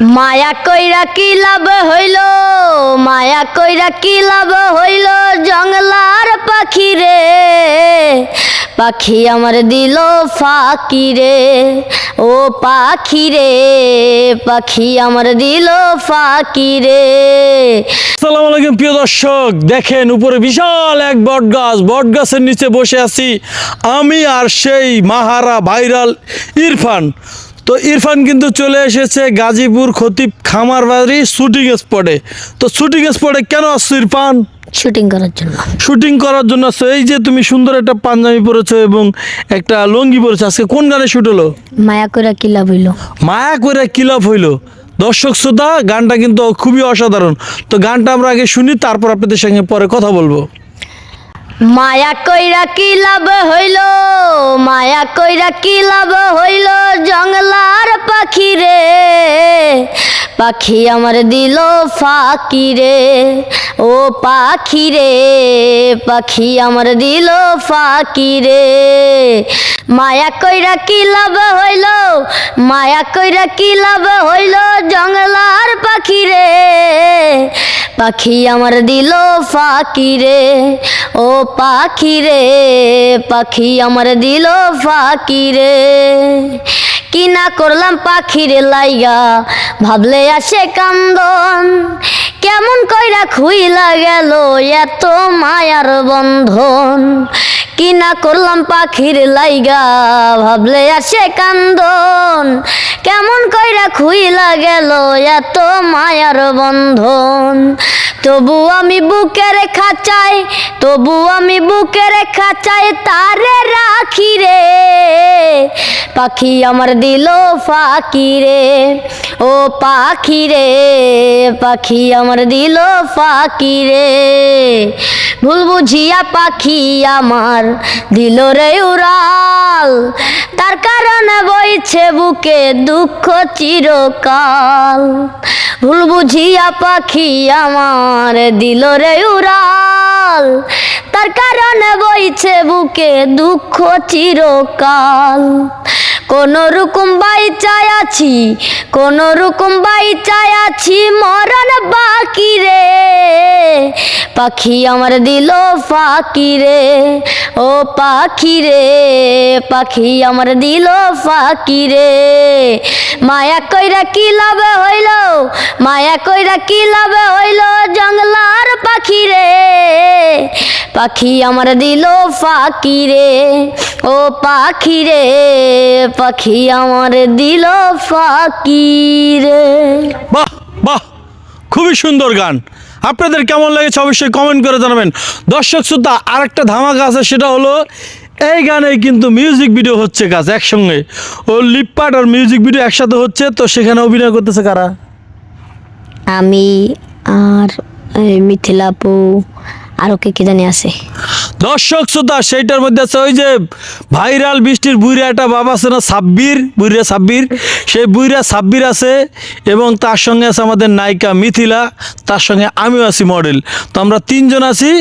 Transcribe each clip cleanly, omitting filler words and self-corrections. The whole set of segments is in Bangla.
মায়া কইরা কি লাভ হইল, মায়া কইরা কি লাভ হইল, জঙ্গলার পাখি রে, পাখি আমার দিল ফাঁকি রে, ও পাখি রে, পাখি আমার দিল ফাঁকি রে। আসসালামু আলাইকুম প্রিয় দর্শক, দেখেন উপরে বিশাল এক বটগাছ, বটগাছের নিচে বসে আছি আমি আর সেই মাহারা ভাইরাল ইরফান। তো ইরফান কিন্তু চলে এসেছে গাজীপুর খতিব খামারবাড়ি শুটিং স্পটে। তো শুটিং স্পটে কেন আসছো ইরফান? শুটিং করার জন্য। শুটিং করার জন্য আসছো। এই যে তুমি সুন্দর একটা পাঞ্জাবি পরেছো এবং একটা লুঙ্গি পরেছো, আজকে কোন গানে শুট হলো? মায়া কইরা কি লাভ হইল। মায়া করে কিলাপ হইলো। দর্শক শ্রোতা, গানটা কিন্তু খুবই অসাধারণ। তো গানটা আমরা আগে শুনি, তারপর আপনাদের সঙ্গে পরে কথা বলবো। মায়া কইরা কি লাভ হইল, মায়া কইরা কি লাভ হইল, জঙ্গলার পাখি রে, পাখি আমার দিল ফাঁকি রে, ও পাখি রে, পাখি আমার দিল ফাঁকি রে। মায়া কইরা কি লাভ হইল, মায়া কইরা কি লাভ হইল, জঙ্গলার পাখি রে, পাখি আমার দিল ফাঁকি রে, ও পাখি রে, পাখি আমার দিল ফাঁকি রে। কি না করলাম পাখির লাইগা, ভাবলে আসে কান্দন, কেমন কইরা খুইলা গেল এত মায়ার বন্ধন। কি না করলাম পাখির লাইগা, ভাবলে আসে কান্দন, কেমন কইরা খুইলা গেল এত মায়ার বন্ধন। তবু আমি বুকের খাঁচাই, তবু আমি বুকের খাঁচাই তারে রাখি রে, পাখি আমার দিল ফাঁকি রে, ও পাখি রে, পাখি আমার দিল ফাঁকি রে। ভুল বুঝিয়া পাখি আমার দিল রে উড়াল, তার কারণে বইছে বুকে দুঃখ চিরকাল। ভুল বুঝিয়া পাখি আমার দিল রে উড়াল, তার কারণে বইছে বুকে দুঃখ চিরকাল। কোন রকম বাইচায় আছি, কোন রকম বাইচায় আছি, মরণ বাকি রে, পাখি আমার দিল ফাঁকি রে, ও পাখি রে, পাখি আমার দিল ফাঁকি রে। মায়া কইরা কি লাভ হইল, মায়া কইরা কি লাভ হইল, জঙ্গলার পাখি রে, পাখি আমার দিল ফাঁকি রে, ও পাখি রে, পাখি আমার দিল ফাঁকি রে। বাহ বাহ, খুবই সুন্দর গান। আপনাদের কেমন লেগেছে অবশ্যই কমেন্ট করে জানাবেন। দর্শক শ্রোতা, আরেকটা ধামাকা আছে, সেটা হলো এই গানে কিন্তু মিউজিক ভিডিও হচ্ছে কাজ একসঙ্গে। ও লিপপাট আর মিউজিক ভিডিও একসাথে হচ্ছে। তো সেখানে অভিনয় করতেছে কারা? আমি আর মিথিলা আপু, আরো কে জানি আছে। দর্শক শ্রোতা, সেইটার মধ্যে আছে ওই যে ভাইরাল বৃষ্টির বুইরা একটা বাবা আছে না, সাব্বির, বুইরা সাব্বির, সেই বুইরা সাব্বির আছে এবং তার সঙ্গে আছে আমাদের নায়িকা মিথিলা, তার সঙ্গে আমিও আছি মডেল। তো আমরা তিনজন আছি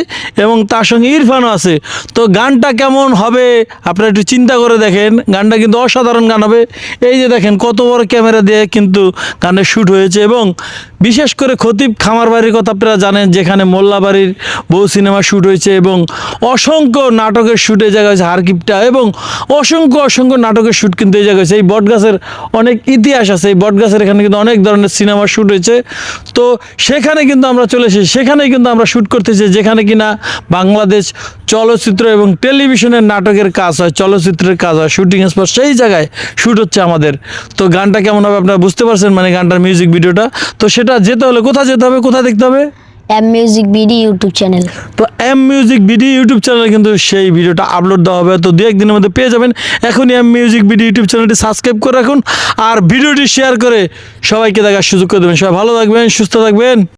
এবং তার সঙ্গে ইরফানও আছে। তো গানটা কেমন হবে আপনারা একটু চিন্তা করে দেখেন। গানটা কিন্তু অসাধারণ গান হবে। এই যে দেখেন কত বড় ক্যামেরা দিয়ে কিন্তু গানের শ্যুট হয়েছে এবং বিশেষ করে খতিব খামারবাড়ির কথা আপনারা জানেন, যেখানে মোল্লাবাড়ির বউ সিনেমা শ্যুট হয়েছে এবং অসংখ্য নাটকের শ্যুট এই জায়গা হয়েছে, হারকিপটা, এবং অসংখ্য অসংখ্য নাটকের শ্যুট কিন্তু এই জায়গায় হয়েছে। এই বটগাছের অনেক ইতিহাস আছে, এই বটগাছের এখানে কিন্তু অনেক ধরনের সিনেমা শ্যুট হয়েছে। তো সেখানে কিন্তু আমরা চলে এসেছি, সেখানেই কিন্তু আমরা শ্যুট করতেছি, যেখানে কিনা বাংলাদেশ চলচ্চিত্র এবং টেলিভিশনের নাটকের কাজ হয়, চলচ্চিত্রের কাজ হয়, শুটিং স্পট সেই জায়গায় শ্যুট হচ্ছে আমাদের। তো গানটা কেমন হবে আপনারা বুঝতে পারছেন, মানে গানটার মিউজিক ভিডিওটা। তো সেটা যেতে হলে কোথায় যেতে হবে, কোথায় দেখতে হবে? M music BD YouTube channel. তো এম মিউজিক বিডি ইউটিউব চ্যানেলে কিন্তু সেই ভিডিওটা আপলোড দেওয়া হবে। তো দু একদিনের মধ্যে পেয়ে যাবেন। এখনই এম মিউজিক বিডি ইউটিউব চ্যানেলটি সাবস্ক্রাইব করে রাখুন আর ভিডিওটি শেয়ার করে সবাইকে দেখার সুযোগ করে দেবেন। সবাই ভালো থাকবেন, সুস্থ থাকবেন।